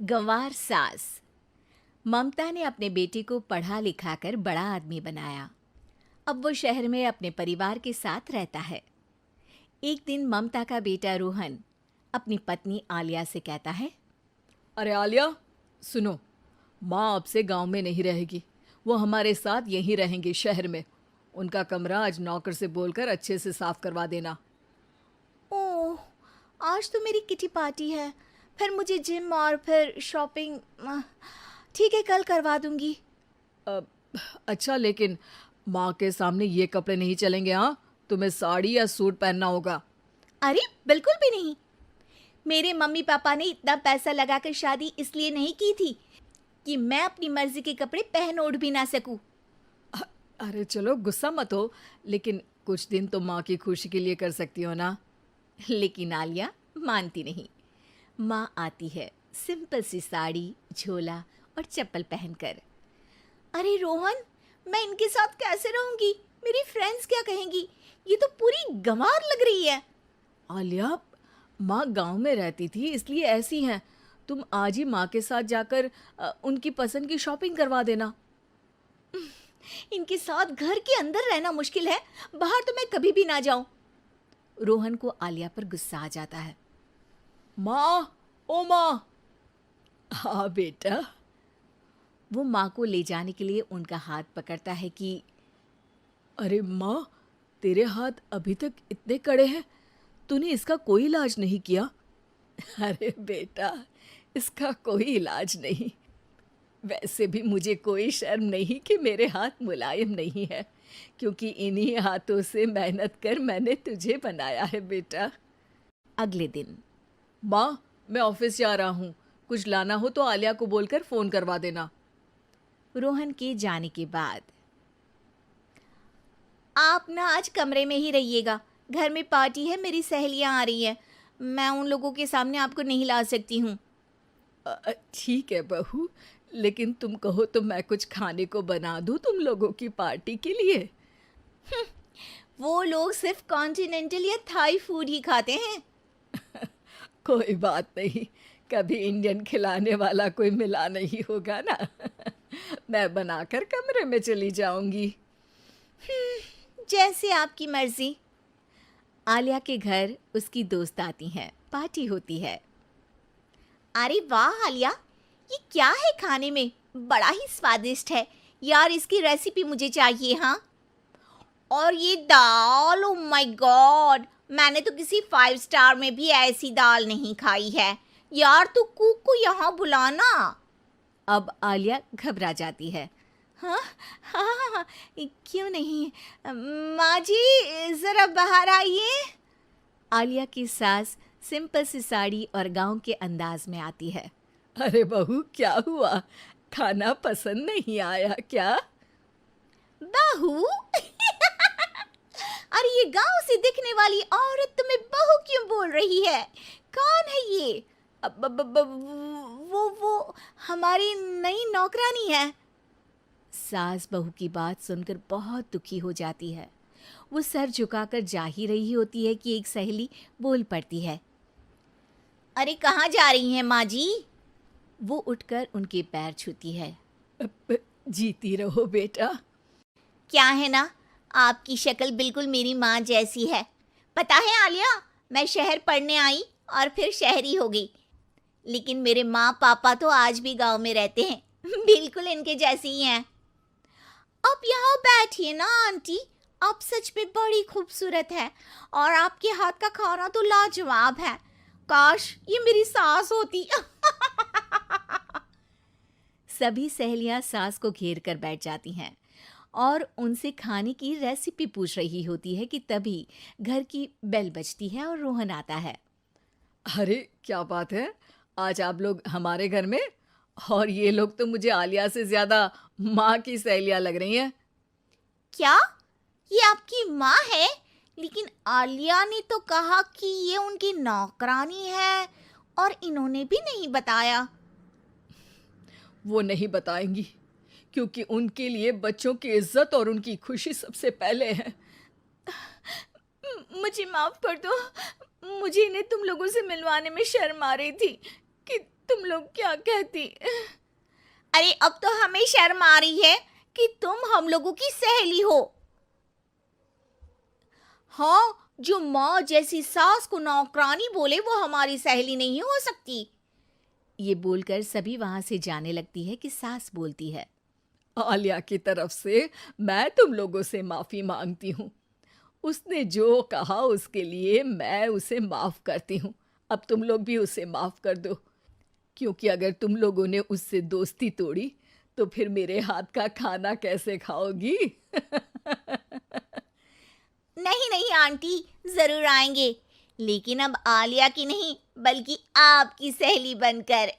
गंवार सास। ममता ने अपने बेटे को पढ़ा लिखा कर बड़ा आदमी बनाया। अब वो शहर में अपने परिवार के साथ रहता है। एक दिन ममता का बेटा रोहन अपनी पत्नी आलिया से कहता है, अरे आलिया, सुनो, माँ अब से गांव में नहीं रहेगी। वो हमारे साथ यहीं रहेंगी शहर में। उनका कमरा आज नौकर से बोलकर अच्छे से साफ करवा देना। ओह, आज तो मेरी किटी पार्टी है, फिर मुझे जिम और फिर शॉपिंग। ठीक है, कल करवा दूंगी। अच्छा, लेकिन माँ के सामने ये कपड़े नहीं चलेंगे। हाँ, तुम्हें साड़ी या सूट पहनना होगा। अरे बिल्कुल भी नहीं। मेरे मम्मी पापा ने इतना पैसा लगाकर शादी इसलिए नहीं की थी कि मैं अपनी मर्जी के कपड़े पहन ओढ़ भी ना सकूं। अरे चलो, गुस्सा मत हो, लेकिन कुछ दिन तो माँ की खुशी के लिए कर सकती हो ना। लेकिन आलिया मानती नहीं। माँ आती है सिंपल सी साड़ी, झोला और चप्पल पहनकर। अरे रोहन, मैं इनके साथ कैसे रहूंगी? मेरी फ्रेंड्स क्या कहेंगी? ये तो पूरी गंवार लग रही है। आलिया, माँ गांव में रहती थी इसलिए ऐसी हैं। तुम आज ही माँ के साथ जाकर उनकी पसंद की शॉपिंग करवा देना। इनके साथ घर के अंदर रहना मुश्किल है, बाहर तो मैं कभी भी ना जाऊं। रोहन को आलिया पर गुस्सा आ जाता है। माँ, ओ माँ। हाँ बेटा। वो माँ को ले जाने के लिए उनका हाथ पकड़ता है कि अरे माँ, तेरे हाथ अभी तक इतने कड़े हैं, तूने इसका कोई इलाज नहीं किया? अरे बेटा, इसका कोई इलाज नहीं। वैसे भी मुझे कोई शर्म नहीं कि मेरे हाथ मुलायम नहीं है, क्योंकि इन्हीं हाथों से मेहनत कर मैंने तुझे बनाया है बेटा। अगले दिन। माँ, मैं ऑफिस जा रहा हूँ। कुछ लाना हो तो आलिया को बोलकर फ़ोन करवा देना। रोहन के जाने के बाद, आप ना आज कमरे में ही रहिएगा, घर में पार्टी है, मेरी सहेलियां आ रही हैं, मैं उन लोगों के सामने आपको नहीं ला सकती हूँ। ठीक है बहू, लेकिन तुम कहो तो मैं कुछ खाने को बना दूँ तुम लोगों की पार्टी के लिए। वो लोग सिर्फ कॉन्टिनेंटल या थाई फूड ही खाते हैं। कोई बात नहीं, कभी इंडियन खिलाने वाला कोई मिला नहीं होगा ना। मैं बनाकर कमरे में चली जाऊंगी। जैसे आपकी मर्जी। आलिया के घर उसकी दोस्त आती हैं, पार्टी होती है। अरे वाह आलिया, ये क्या है खाने में? बड़ा ही स्वादिष्ट है यार, इसकी रेसिपी मुझे चाहिए। हाँ, और ये दाल, ओ माय गॉड, मैंने तो किसी 5 स्टार में भी ऐसी दाल नहीं खाई है यार। तू कुक को यहाँ बुलाना। अब आलिया घबरा जाती है। हाँ हाँ हाँ हाँ, क्यों नहीं, माँ जी ज़रा बाहर आइए। आलिया की सास सिंपल सी साड़ी और गांव के अंदाज में आती है। अरे बहू, क्या हुआ? खाना पसंद नहीं आया क्या? बहू? अरे ये गांव से दिखने वाली औरत तुम्हें बहू क्यों बोल रही है? कौन है ये? वो हमारी नई नौकरानी है। सास बहू की बात सुनकर बहुत दुखी हो जाती है। वो सर झुकाकर जा ही रही होती है कि एक सहेली बोल पड़ती है। अरे कहाँ जा रही हैं माँ जी? वो उठकर उनके पैर छूती है। जीती रहो बेटा। क्या है ना, आपकी शक्ल बिल्कुल मेरी माँ जैसी है। पता है आलिया, मैं शहर पढ़ने आई और फिर शहरी हो गई, लेकिन मेरे माँ पापा तो आज भी गांव में रहते हैं, बिल्कुल इनके जैसे ही हैं। आप यहाँ बैठिए ना आंटी, आप सच में बड़ी खूबसूरत है और आपके हाथ का खाना तो लाजवाब है। काश ये मेरी सास होती। सभी सहेलियां सास को घेर कर बैठ जाती हैं और उनसे खाने की रेसिपी पूछ रही होती है कि तभी घर की बेल बजती है और रोहन आता है। अरे क्या बात है, आज आप लोग हमारे घर में? और ये लोग तो मुझे आलिया से ज्यादा माँ की सहेलियाँ लग रही हैं। क्या ये आपकी माँ है? लेकिन आलिया ने तो कहा कि ये उनकी नौकरानी है और इन्होंने भी नहीं बताया। वो नहीं बताएंगी, क्योंकि उनके लिए बच्चों की इज्जत और उनकी खुशी सबसे पहले है। मुझे माफ कर दो, मुझे इन्हें तुम लोगों से मिलवाने में शर्म आ रही थी कि तुम लोग क्या कहती। अरे अब तो हमें शर्म आ रही है कि तुम हम लोगों की सहेली हो। हाँ, जो माँ जैसी सास को नौकरानी बोले वो हमारी सहेली नहीं हो सकती। ये बोलकर सभी वहां से जाने लगती है कि सास बोलती है, आलिया की तरफ से मैं तुम लोगों से माफ़ी मांगती हूँ। उसने जो कहा उसके लिए मैं उसे माफ़ करती हूँ। अब तुम लोग भी उसे माफ़ कर दो, क्योंकि अगर तुम लोगों ने उससे दोस्ती तोड़ी तो फिर मेरे हाथ का खाना कैसे खाओगी। नहीं नहीं आंटी, जरूर आएंगे, लेकिन अब आलिया की नहीं बल्कि आपकी सहेली बनकर।